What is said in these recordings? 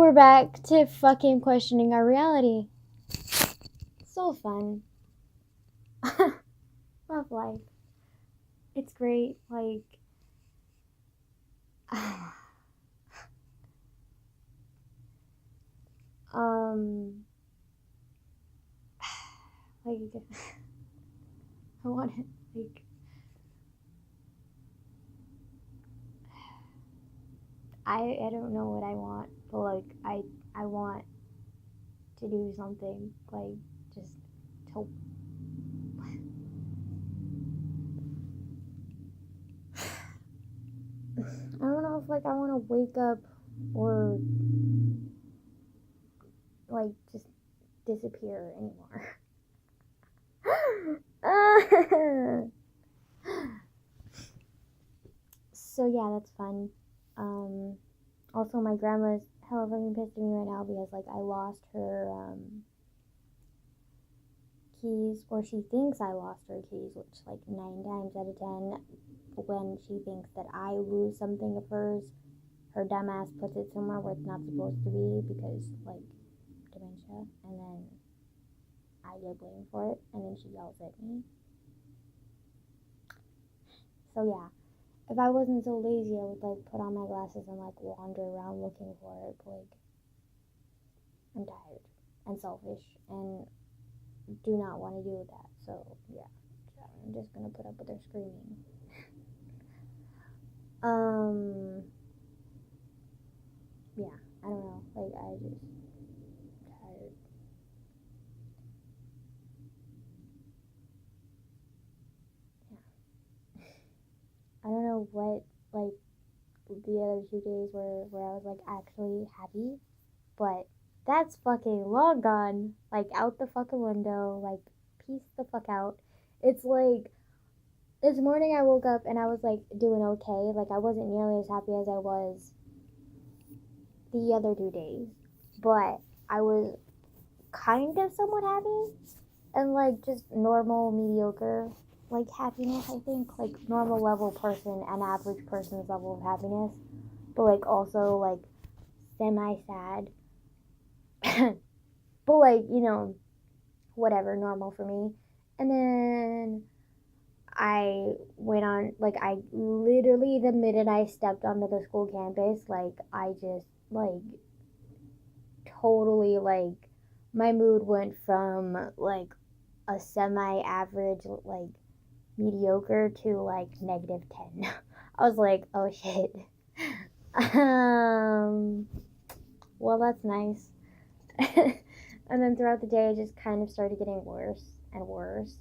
we're back to fucking questioning our reality. So fun. Love life. It's great. Like, like, I want it, like, I don't know what I want, but, like, I want to do something, like, just to, I don't know if, like, I want to wake up or, like, just disappear anymore. So yeah, that's fun. Also my grandma's hella fucking pissed at me right now because like I lost her keys, or she thinks I lost her keys, which like 9 times out of 10, when she thinks that I lose something of hers, her dumbass puts it somewhere where it's not supposed to be because like dementia, and then I get blamed for it, and then she yells at me. So yeah, if I wasn't so lazy, I would like put on my glasses and like wander around looking for it, but like I'm tired and selfish and do not want to do that. So yeah, I'm just gonna put up with her screaming. Yeah, I don't know. Like I just tired. Yeah. I don't know what like the other 2 days were where I was like actually happy, but that's fucking long gone. Like out the fucking window. Like peace the fuck out. It's like this morning I woke up and I was like doing okay. Like I wasn't nearly as happy as I was the other 2 days, but I was kind of somewhat happy and like just normal mediocre like happiness. I think like normal level person and average person's level of happiness, but like also like semi sad. But like, you know, whatever, normal for me. And then I went on, like, I literally, the minute I stepped onto the school campus, like, I just, like, totally, like, my mood went from, like, a semi-average, like, mediocre to, like, -10. I was like, oh, shit. Well, that's nice. And then throughout the day, I just kind of started getting worse and worse.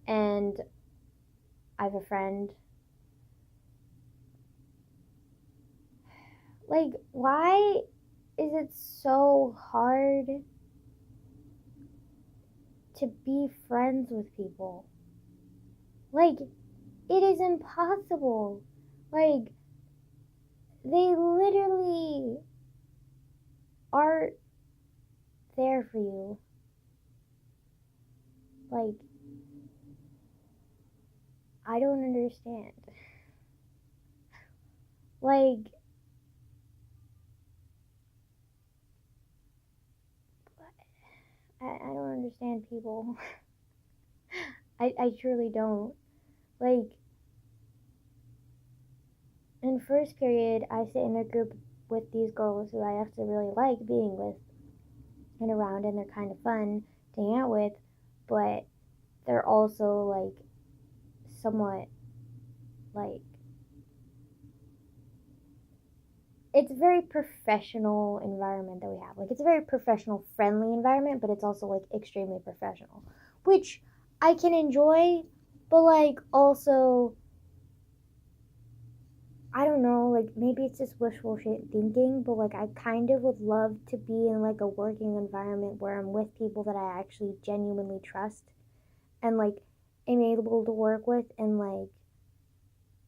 And I have a friend. Like, why is it so hard to be friends with people? Like, it is impossible. Like, they literally are there for you. Like, I don't understand. Like, I don't understand people. I truly don't. Like, in first period, I sit in a group with these girls who I actually really like being with and around, and they're kind of fun to hang out with, but they're also, like, somewhat, like, it's a very professional environment that we have. Like, it's a very professional, friendly environment, but it's also, like, extremely professional, which I can enjoy, but, like, also, I don't know, like, maybe it's just wishful thinking, but, like, I kind of would love to be in, like, a working environment where I'm with people that I actually genuinely trust and, like, am able to work with and, like,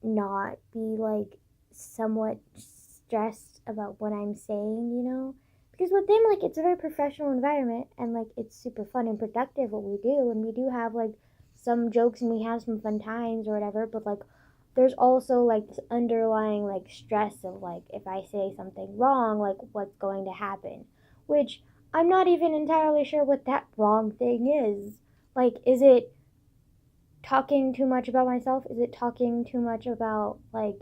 not be, like, somewhat stressed about what I'm saying, you know? Because with them, like, it's a very professional environment, and, like, it's super fun and productive what we do, and we do have, like, some jokes and we have some fun times or whatever, but, like, there's also like this underlying like stress of like if I say something wrong, like what's going to happen, which I'm not even entirely sure what that wrong thing is. Like, is it talking too much about myself? Is it talking too much about like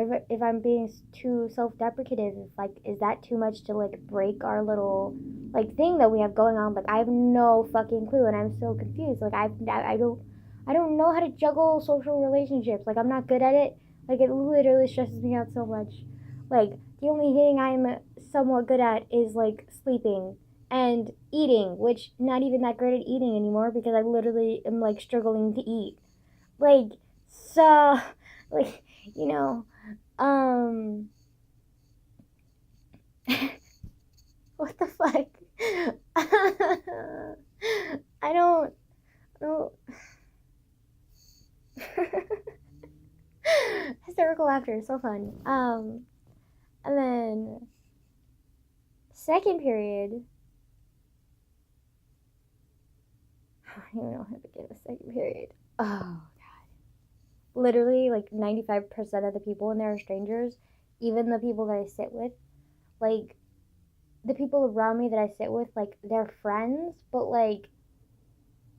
if I'm being too self-deprecative? Like, is that too much to like break our little like thing that we have going on? Like, I have no fucking clue, and I'm so confused. Like, I don't know how to juggle social relationships. Like, I'm not good at it. Like, it literally stresses me out so much. Like, the only thing I'm somewhat good at is like sleeping and eating, which not even that great at eating anymore because I literally am like struggling to eat. Like, so, like, you know, um, what the fuck? I don't. Hysterical laughter is so fun. And then second period. I don't even know how to begin with second period. Oh, literally, like 95% of the people in there are strangers. Even the people that I sit with, like the people around me that I sit with, like they're friends, but like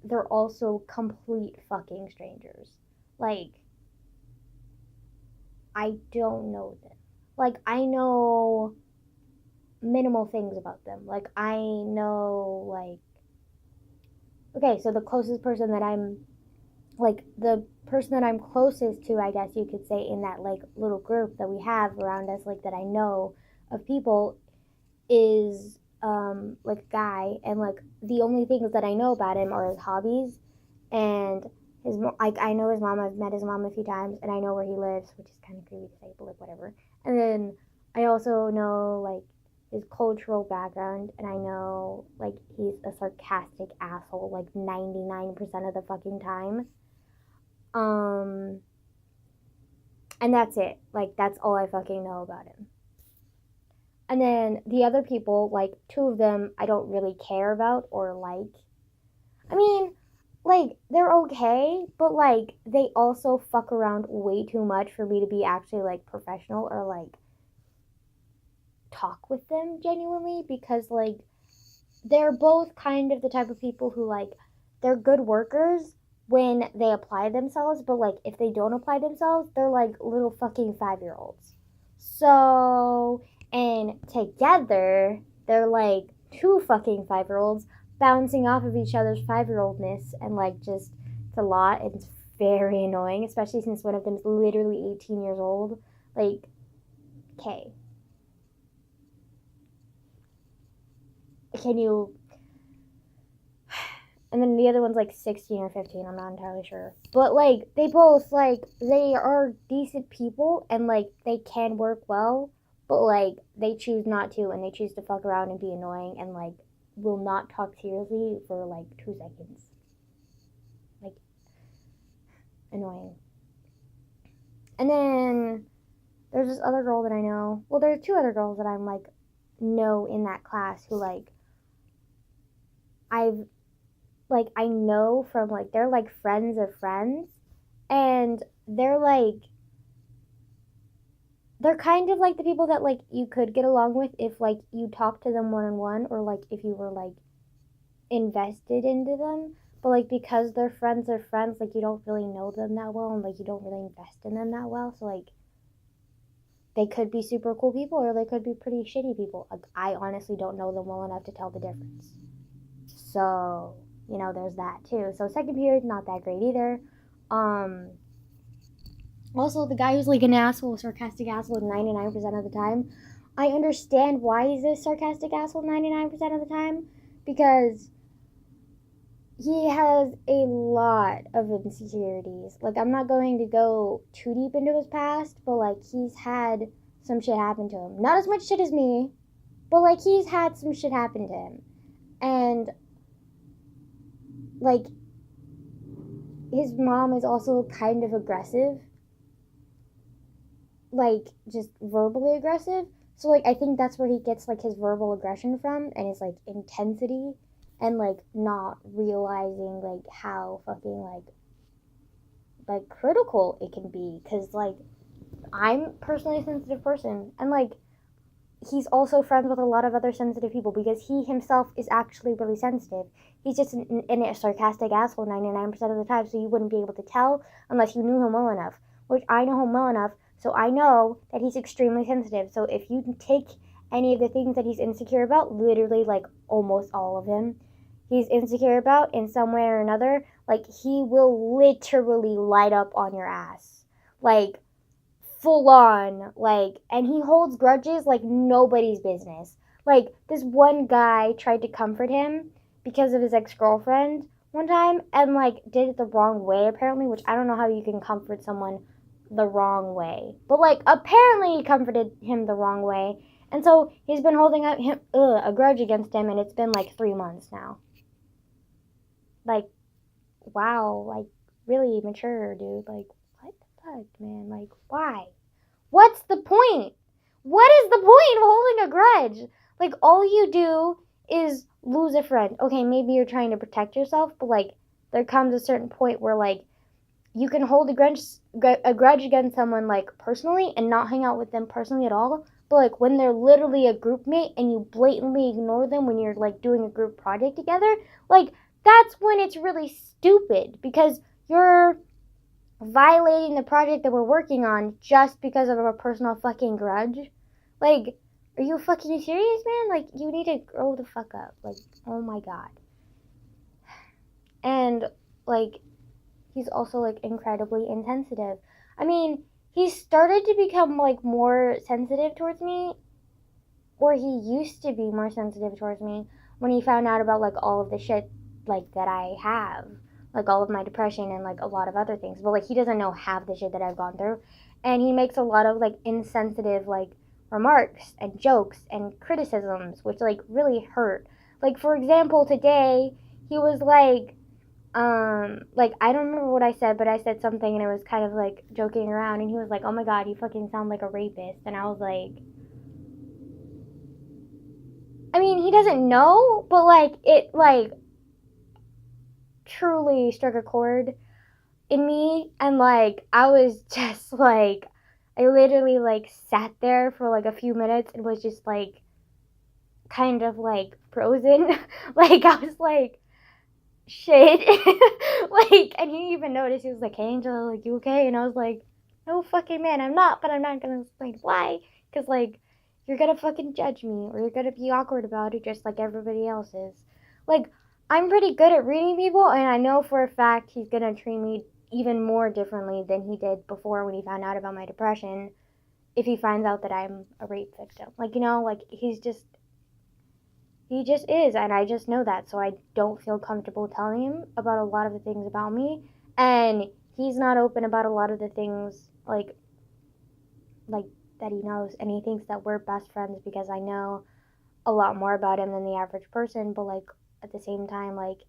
they're also complete fucking strangers. Like, I don't know them. Like, I know minimal things about them. Like, I know, like, okay, so the closest person that I'm, like, the person that I'm closest to, I guess you could say, in that, like, little group that we have around us, like, that I know of people is, like, a guy, and, like, the only things that I know about him are his hobbies, and his, like, I know his mom, I've met his mom a few times, and I know where he lives, which is kind of creepy to say, but, like, whatever, and then I also know, like, his cultural background, and I know, like, he's a sarcastic asshole, like, 99% of the fucking time, um, and that's it, like, that's all I fucking know about him. And then the other people, like two of them, I don't really care about or like. I mean, like, they're okay, but like, they also fuck around way too much for me to be actually like professional or like talk with them genuinely because like, they're both kind of the type of people who like, they're good workers when they apply themselves, but like, if they don't apply themselves, they're like little fucking 5-year-olds. So, and together, they're like two fucking 5-year-olds bouncing off of each other's 5-year-oldness and like just, it's a lot. It's very annoying, especially since one of them is literally 18 years old. Like, okay. Can you, and then the other one's like 16 or 15, I'm not entirely sure, but like they both like they are decent people and like they can work well, but like they choose not to and they choose to fuck around and be annoying and like will not talk seriously for like 2 seconds, like annoying. And then there's this other girl that I know, well there's two other girls that I'm like know in that class who like I've like I know from like they're like friends of friends and they're kind of like the people that like you could get along with if like you talk to them one on one or like if you were like invested into them, but like because they're friends of friends, like you don't really know them that well and like you don't really invest in them that well, so like they could be super cool people or they could be pretty shitty people. Like I honestly don't know them well enough to tell the difference. So, there's that too. So second period, not that great either. Um, Also, the guy who's like an asshole, sarcastic asshole 99% of the time. I understand why he's a sarcastic asshole 99% of the time because he has a lot of insecurities. Like, I'm not going to go too deep into his past, but like, he's had some shit happen to him. Not as much shit as me, but like, he's had some shit happen to him. And like, his mom is also kind of aggressive, like just verbally aggressive. So like I think that's where he gets like his verbal aggression from and his like intensity and like not realizing like how fucking like like critical it can be, because like I'm personally a sensitive person, and like he's also friends with a lot of other sensitive people because he himself is actually really sensitive. He's just a sarcastic asshole 99% of the time, so you wouldn't be able to tell unless you knew him well enough, which I know him well enough, so I know that he's extremely sensitive. So if you take any of the things that he's insecure about, literally like almost all of him, he's insecure about in some way or another, like he will literally light up on your ass. Like full on, like, and he holds grudges like nobody's business. Like, this one guy tried to comfort him because of his ex-girlfriend one time, and like did it the wrong way apparently, which I don't know how you can comfort someone the wrong way, but like apparently he comforted him the wrong way, and so he's been holding up a grudge against him, and it's been like 3 months now. Like, wow, like really mature, dude. Like, what the fuck, man? Like, why? What's the point? What is the point of holding a grudge? Like, all you do is lose a friend. Okay, maybe you're trying to protect yourself, but like, there comes a certain point where like, you can hold a grudge against someone like personally and not hang out with them personally at all. But like, when they're literally a group mate and you blatantly ignore them when you're like doing a group project together, like, that's when it's really stupid, because you're violating the project that we're working on just because of a personal fucking grudge. Like, are you fucking serious, man? Like, you need to grow the fuck up. Like, oh my god. And like, he's also like incredibly insensitive. I mean, he started to become like more sensitive towards me, or he used to be more sensitive towards me when he found out about like all of the shit like that I have, like all of my depression and like a lot of other things. But like, he doesn't know half the shit that I've gone through, and he makes a lot of like insensitive like remarks and jokes and criticisms, which like really hurt. Like, for example, today he was like I don't remember what I said, but I said something and it was kind of like joking around, and he was like, oh my god, you fucking sound like a rapist. And I was like, I mean, he doesn't know, but like it like truly struck a chord in me, and like I was just like, I literally like sat there for like a few minutes and was just like kind of like frozen. Like, I was like, shit. Like, and he even noticed. He was like, hey Angela, like, you okay? And I was like, no fucking man, I'm not, but I'm not gonna explain why, because like, you're gonna fucking judge me, or you're gonna be awkward about it just like everybody else is. Like, I'm pretty good at reading people, and I know for a fact he's gonna treat me even more differently than he did before when he found out about my depression, if he finds out that I'm a rape victim. Like, you know, like, he just is, and I just know that, so I don't feel comfortable telling him about a lot of the things about me, and he's not open about a lot of the things, like that he knows, and he thinks that we're best friends because I know a lot more about him than the average person, but like, at the same time, like,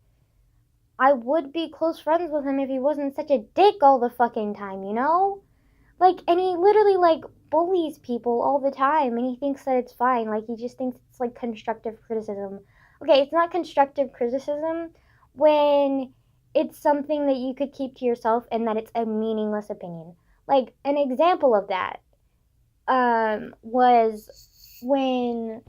I would be close friends with him if he wasn't such a dick all the fucking time, you know? Like, and he literally, like, bullies people all the time, and he thinks that it's fine. Like, he just thinks it's, like, constructive criticism. Okay, it's not constructive criticism when it's something that you could keep to yourself and that it's a meaningless opinion. Like, an example of that was when,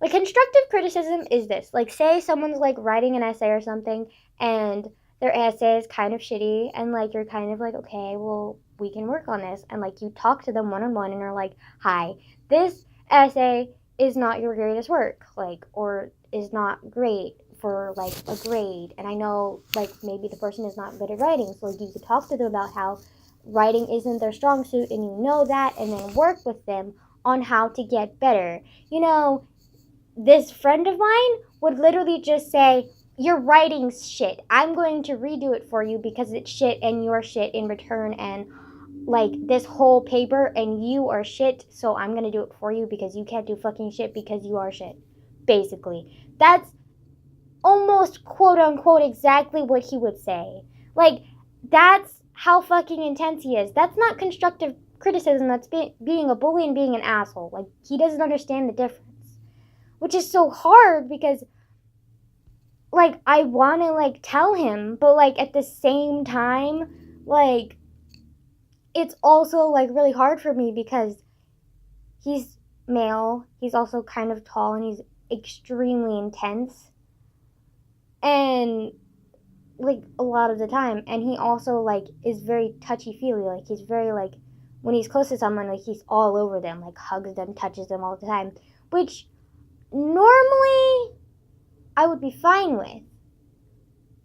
like, constructive criticism is this. Like, say someone's, like, writing an essay or something, and their essay is kind of shitty, and, like, you're kind of like, okay, well, we can work on this. And, like, you talk to them one-on-one, and you're like, hi, this essay is not your greatest work, like, or is not great for, like, a grade. And I know, like, maybe the person is not good at writing, so, like, you could talk to them about how writing isn't their strong suit, and you know that, and then work with them on how to get better. You know, this friend of mine would literally just say, your writing's shit. I'm going to redo it for you because it's shit and you're shit in return, and like, this whole paper and you are shit, so I'm going to do it for you because you can't do fucking shit because you are shit. Basically. That's almost quote unquote exactly what he would say. Like, that's how fucking intense he is. That's not constructive criticism. That's being a bully and being an asshole. Like, he doesn't understand the difference. Which is so hard because like, I want to, like, tell him, but, like, at the same time, like, it's also, like, really hard for me because he's male, he's also kind of tall, and he's extremely intense, and, like, a lot of the time, and he also, like, is very touchy-feely, like, he's very, like, when he's close to someone, like, he's all over them, like, hugs them, touches them all the time, which normally I would be fine with.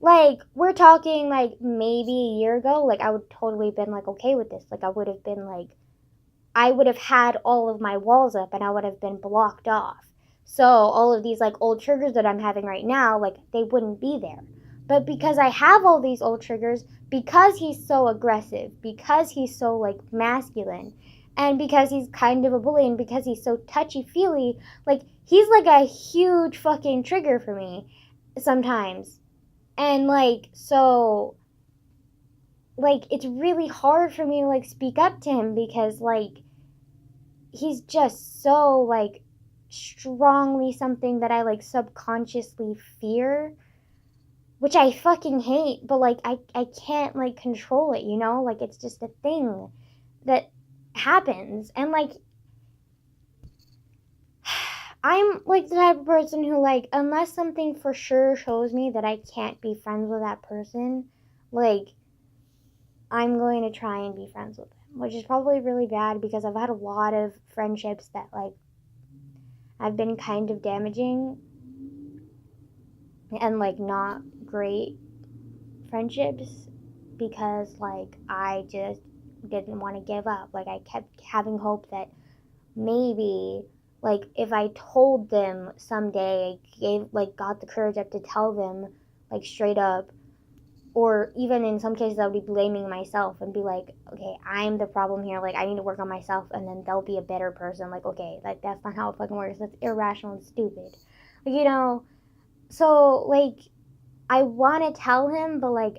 Like, we're talking, like, maybe a year ago, like, I would totally been, like, okay with this. Like, I would have been, like, I would have had all of my walls up and I would have been blocked off. So, all of these, like, old triggers that I'm having right now, like, they wouldn't be there. But because I have all these old triggers, because he's so aggressive, because he's so, like, masculine, and because he's kind of a bully, and because he's so touchy-feely, like, he's, like, a huge fucking trigger for me sometimes. And, like, so, like, it's really hard for me to, like, speak up to him because, like, he's just so, like, strongly something that I, like, subconsciously fear, which I fucking hate, but, like, I can't, like, control it, you know? Like, it's just a thing that happens. And, like, I'm, like, the type of person who, like, unless something for sure shows me that I can't be friends with that person, like, I'm going to try and be friends with them, which is probably really bad because I've had a lot of friendships that, like, have been kind of damaging and, like, not great friendships because, like, I just didn't want to give up. Like, I kept having hope that maybe, like, if I told them someday, got the courage up to tell them, like, straight up, or even in some cases I would be blaming myself and be like, okay, I'm the problem here, like, I need to work on myself, and then they'll be a better person. Like, okay, like, that's not how it fucking works. That's irrational and stupid, like, you know. So, like, I want to tell him, but, like,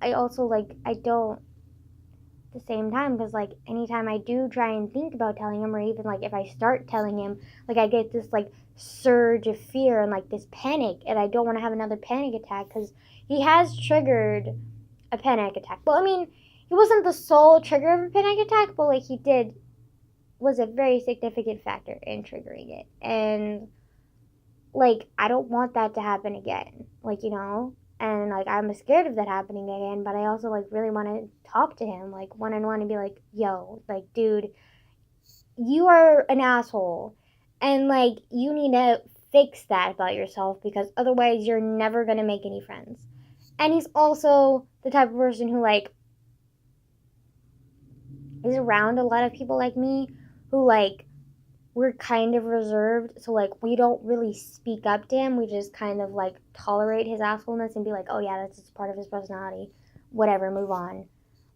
I also, like, I don't at the same time, because, like, anytime I do try and think about telling him, or even, like, if I start telling him, like, I get this, like, surge of fear and, like, this panic, and I don't want to have another panic attack because he has triggered a panic attack. Well, I mean, he wasn't the sole trigger of a panic attack, but, like, was a very significant factor in triggering it. And, like, I don't want that to happen again, like, you know. And, like, I'm scared of that happening again, but I also, like, really want to talk to him, like, one-on-one, and be like, yo, like, dude, you are an asshole, and, like, you need to fix that about yourself because otherwise you're never gonna make any friends. And he's also the type of person who, like, is around a lot of people like me who, like, we're kind of reserved, so, like, we don't really speak up to him. We just kind of, like, tolerate his assholeness and be like, oh yeah, that's just part of his personality, whatever, move on.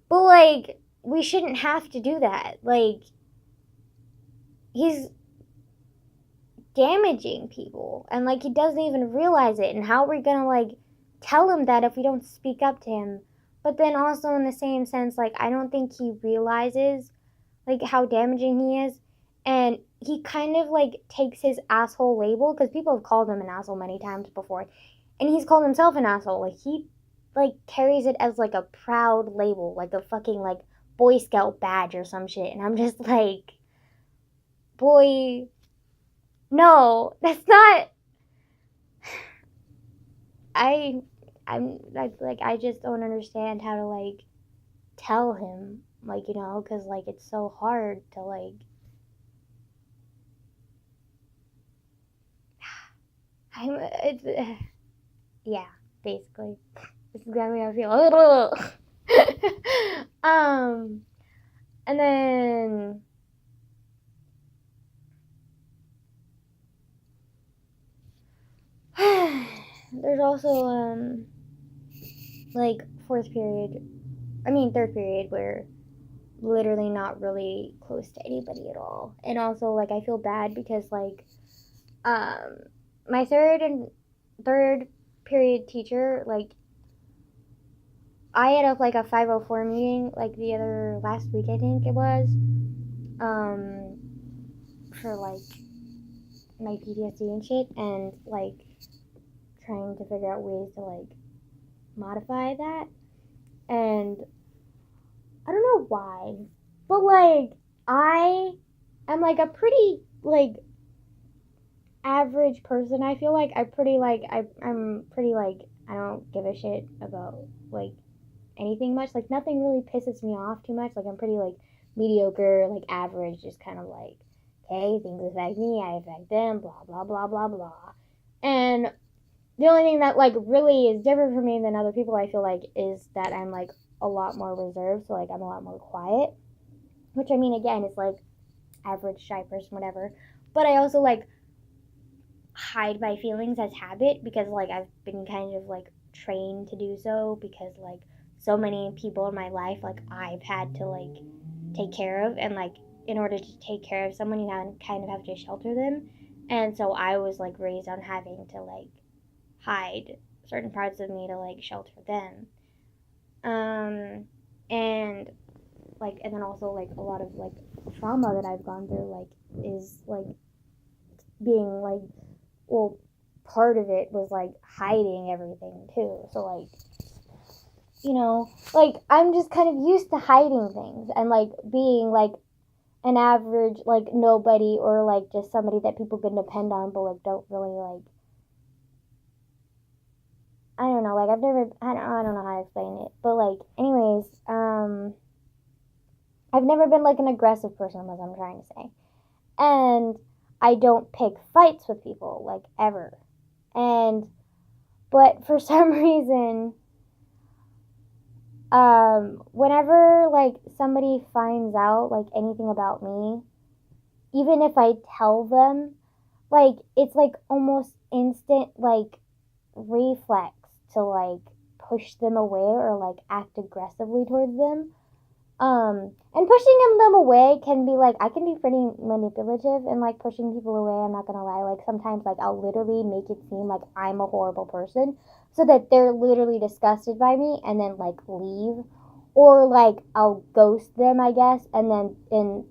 But, like, we shouldn't have to do that. Like, he's damaging people, and, like, he doesn't even realize it. And how are we gonna, like, tell him that if we don't speak up to him? But then also, in the same sense, like, I don't think he realizes, like, how damaging he is. And he kind of, like, takes his asshole label, because people have called him an asshole many times before, and he's called himself an asshole. Like, he, like, carries it as, like, a proud label, like a fucking, like, Boy Scout badge or some shit. And I'm just like, boy, no, that's not. I I'm like, I just don't understand how to, like, tell him, like, you know, because, like, it's so hard to, like, it's yeah, basically, it's exactly how I feel. And then there's also like third period, where literally not really close to anybody at all. And also, like, I feel bad because, like, um my third period teacher, like, I had a 504 meeting, like, the other last week, I think it was, um for, like, my PTSD and shit, and, like, trying to figure out ways to, like, modify that. And I don't know why, but, like, I am, like, a pretty, like, average person. I feel like I'm pretty, like, I'm pretty, like, I don't give a shit about, like, anything much. Like, nothing really pisses me off too much. Like, I'm pretty, like, mediocre, like, average, just kind of like, okay, things affect me, I affect them, blah, blah, blah, blah, blah. And the only thing that, like, really is different for me than other people, I feel like, is that I'm, like, a lot more reserved. So, like, I'm a lot more quiet. Which, I mean, again, is, like, average, shy person, whatever. But I also, like, hide my feelings as habit because, like, I've been kind of, like, trained to do so because, like, so many people in my life, like, I've had to, like, take care of. And, like, in order to take care of someone, you kind of have to shelter them. And so I was, like, raised on having to, like, hide certain parts of me to, like, shelter them. And, like, and then also, like, a lot of, like, trauma that I've gone through, like, is, like, being, like, well, part of it was, like, hiding everything, too. So, like, you know, like, I'm just kind of used to hiding things and, like, being, like, an average, like, nobody or, like, just somebody that people can depend on but, like, don't really, like, I don't know, like, I don't know how to explain it, but, like, anyways, I've never been, like, an aggressive person, is what I'm trying to say, and I don't pick fights with people, like, ever, but for some reason, whenever, like, somebody finds out, like, anything about me, even if I tell them, like, it's, like, almost instant, like, reflex to, like, push them away or, like, act aggressively towards them. And pushing them away can be, like, I can be pretty manipulative and, like, pushing people away, I'm not gonna lie. Like, sometimes, like, I'll literally make it seem like I'm a horrible person so that they're literally disgusted by me and then, like, leave. Or, like, I'll ghost them, I guess, and then, in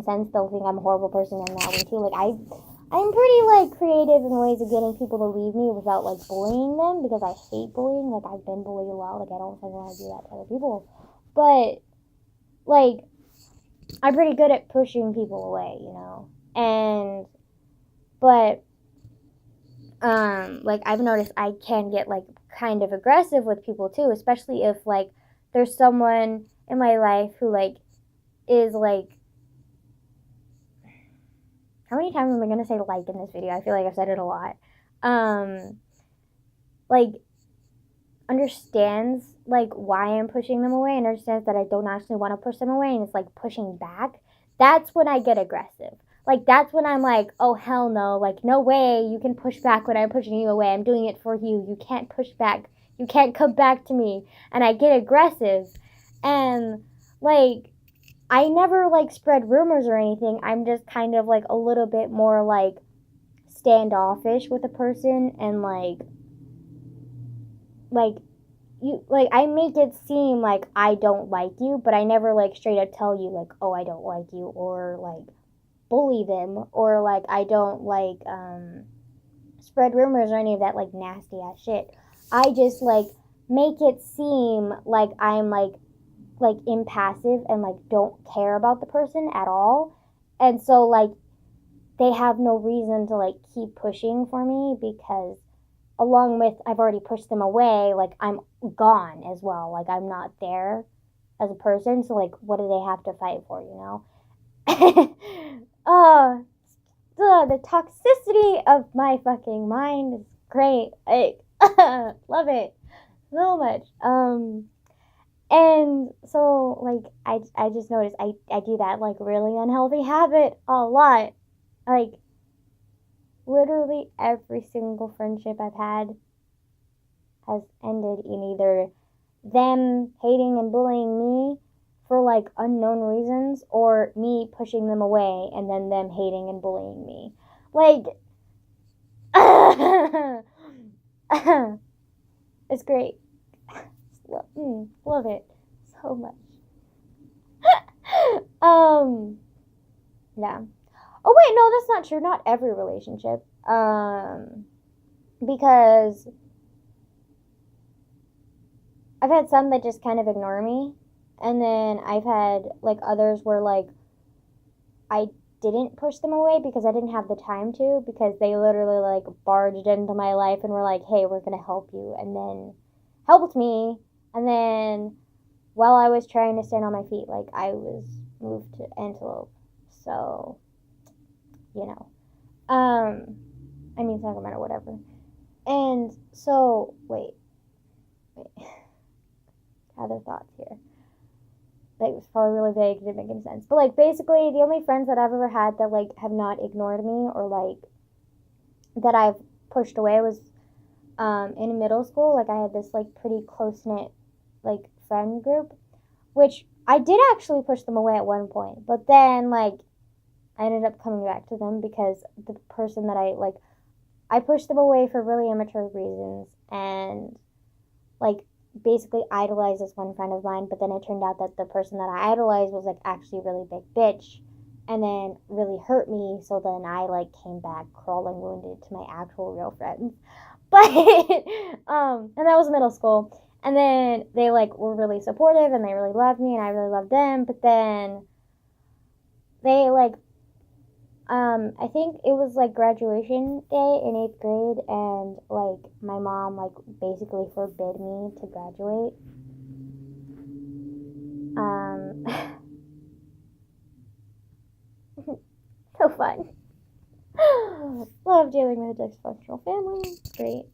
sense, they'll think I'm a horrible person and that way, too. Like, I'm pretty, like, creative in ways of getting people to leave me without, like, bullying them, because I hate bullying. Like, I've been bullied a lot. Like, I don't think I want to do that to other people. But, like, I'm pretty good at pushing people away, you know? But, like, I've noticed I can get, like, kind of aggressive with people, too, especially if, like, there's someone in my life who, like, is, like, how many times am I going to say like in this video? I feel like I've said it a lot. Like, understands, like, why I'm pushing them away and understands that I don't actually want to push them away and it's, like, pushing back. That's when I get aggressive. Like, that's when I'm like, oh, hell no. Like, no way you can push back when I'm pushing you away. I'm doing it for you. You can't push back. You can't come back to me. And I get aggressive. And, like, I never, like, spread rumors or anything. I'm just kind of, like, a little bit more, like, standoffish with a person and, like, you, like, I make it seem like I don't like you, but I never, like, straight up tell you, like, oh, I don't like you, or, like, bully them, or, like, I don't, like, spread rumors or any of that, like, nasty ass shit. I just, like, make it seem like I'm, like, impassive and, like, don't care about the person at all. And so, like, they have no reason to, like, keep pushing for me because along with I've already pushed them away, like, I'm gone as well. Like, I'm not there as a person. So, like, what do they have to fight for, you know? The toxicity of my fucking mind is great. I love it so much. And so, like, I just noticed I do that, like, really unhealthy habit a lot. Like, literally every single friendship I've had has ended in either them hating and bullying me for, like, unknown reasons, or me pushing them away and then them hating and bullying me. Like, it's great. Love it so much. Yeah. Oh wait, no, that's not true. Not every relationship. because I've had some that just kind of ignore me, and then I've had like others where like I didn't push them away because I didn't have the time to, because they literally like barged into my life and were like, hey, we're gonna help you, and then helped me, and then while I was trying to stand on my feet, like I was moved to Antelope. So, you know. I mean Sacramento, whatever. And so wait. Other thoughts here. Like, it was probably really vague, didn't make any sense. But like basically the only friends that I've ever had that like have not ignored me or like that I've pushed away was in middle school. Like I had this like pretty close knit like friend group, which I did actually push them away at one point, but then like I ended up coming back to them because the person that I pushed them away for really immature reasons, and like basically idolized this one friend of mine, but then it turned out that the person that I idolized was like actually a really big bitch, and then really hurt me, so then I like came back crawling wounded to my actual real friends. But and that was middle school. And then they like were really supportive and they really loved me and I really loved them, but then they like I think it was like graduation day in 8th grade, and like my mom like basically forbid me to graduate. So fun. Love dealing with a dysfunctional family. Great.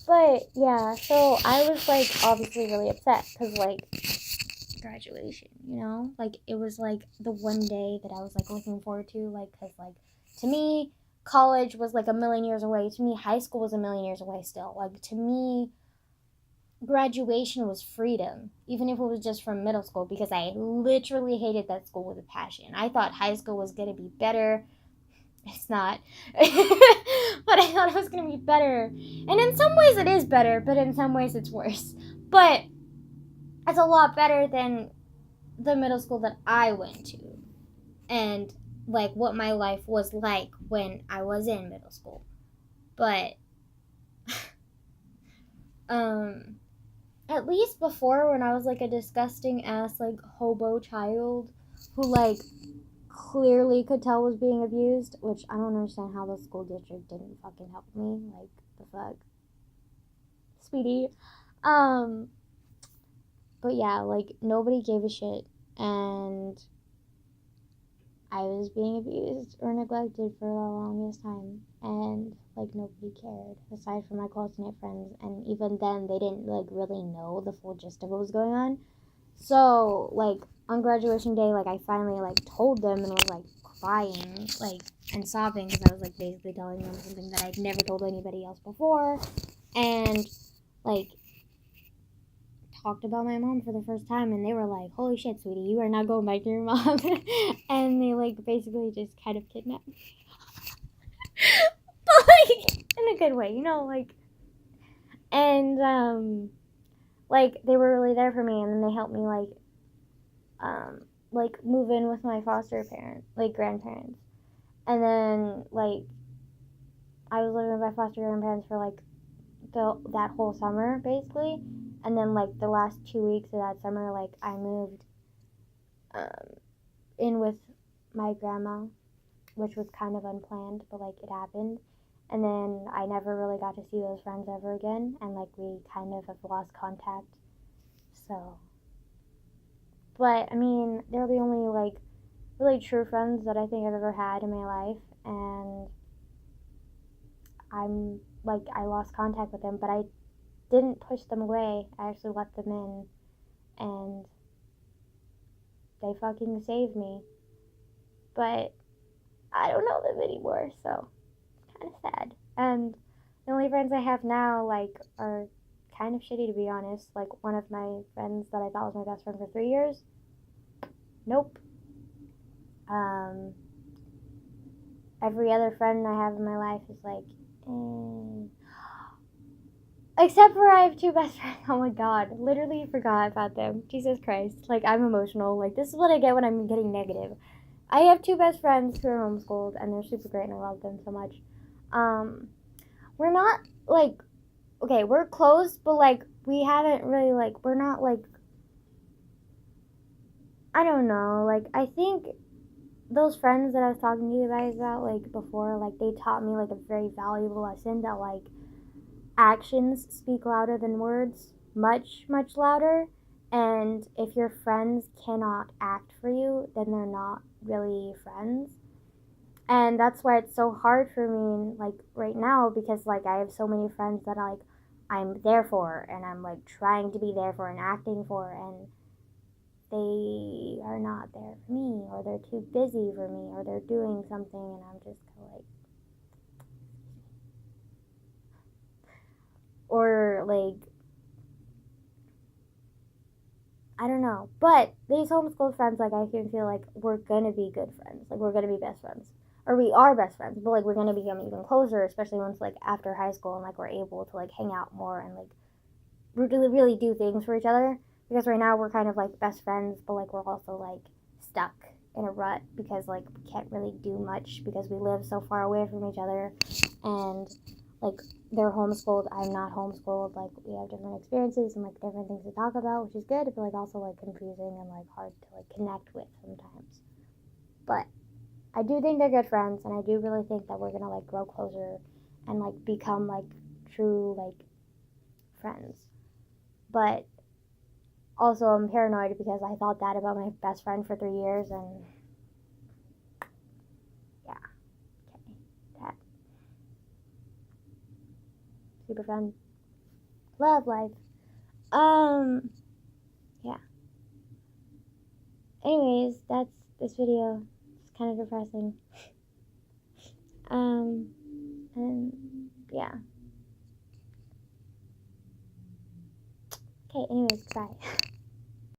But yeah, so I was like obviously really upset because like graduation, you know, like it was like the one day that I was like looking forward to, like, because like to me college was like a million years away, to me high school was a million years away still, like to me graduation was freedom, even if it was just from middle school, because I literally hated that school with a passion. I thought high school was going to be better. It's not. But I thought it was going to be better, and in some ways it is better, but in some ways it's worse. But it's a lot better than the middle school that I went to, and like what my life was like when I was in middle school. But at least before, when I was like a disgusting ass like hobo child who like clearly could tell was being abused, which I don't understand how the school district didn't fucking help me. Like, the fuck, sweetie. But yeah, like nobody gave a shit, and I was being abused or neglected for the longest time, and like nobody cared aside from my close knit friends, and even then they didn't like really know the full gist of what was going on. So like on graduation day, like I finally like told them and was like crying like and sobbing because I was like basically telling them something that I'd never told anybody else before, and like talked about my mom for the first time, and they were like, holy shit, sweetie, you are not going back to your mom. And they like basically just kind of kidnapped me. But like in a good way, you know, like, and like they were really there for me, and then they helped me like move in with my foster parents, like grandparents. And then like I was living with my foster grandparents for like that whole summer basically. And then like the last 2 weeks of that summer, like I moved in with my grandma, which was kind of unplanned, but like it happened. And then I never really got to see those friends ever again, and like we kind of have lost contact. So, but I mean, they're the only like really true friends that I think I've ever had in my life, and I'm like I lost contact with them, but I didn't push them away. I actually let them in, and they fucking saved me. But I don't know them anymore, so it's kind of sad. And the only friends I have now, like, are kind of shitty, to be honest. Like, one of my friends that I thought was my best friend for 3 years, nope. Every other friend I have in my life is like, except for I have 2 best friends. Oh my god, literally forgot about them. Jesus Christ. Like, I'm emotional. Like, this is what I get when I'm getting negative. I have 2 best friends who are homeschooled, and they're super great, and I love them so much. we're not, like, okay, we're close, but, like, we haven't really, like, we're not, like, I don't know, like, I think those friends that I was talking to you guys about, like, before, like, they taught me, like, a very valuable lesson that, like, actions speak louder than words, much, much louder. And if your friends cannot act for you, then they're not really friends. And that's why it's so hard for me, like, right now, because, like, I have so many friends that, like, I'm there for, and I'm, like, trying to be there for and acting for, and they are not there for me, or they're too busy for me, or they're doing something, and I'm just kind of like, or, like, I don't know. But these homeschool friends, like, I can feel like we're gonna be good friends. Like, we're gonna be best friends. Or we are best friends, but, like, we're gonna become even closer, especially once, like, after high school and, like, we're able to, like, hang out more and, like, really, really do things for each other. Because right now we're kind of, like, best friends, but, like, we're also, like, stuck in a rut because, like, we can't really do much because we live so far away from each other. And, like, they're homeschooled, I'm not homeschooled, like, we have different experiences and, like, different things to talk about, which is good, but, like, also, like, confusing and, like, hard to, like, connect with sometimes. But I do think they're good friends, and I do really think that we're gonna, like, grow closer and, like, become, like, true, like, friends. But also I'm paranoid because I thought that about my best friend for 3 years, and yeah, okay, that super fun, love life. Yeah. Anyways, that's this video. It's kind of depressing. And yeah. Okay. Anyways, bye.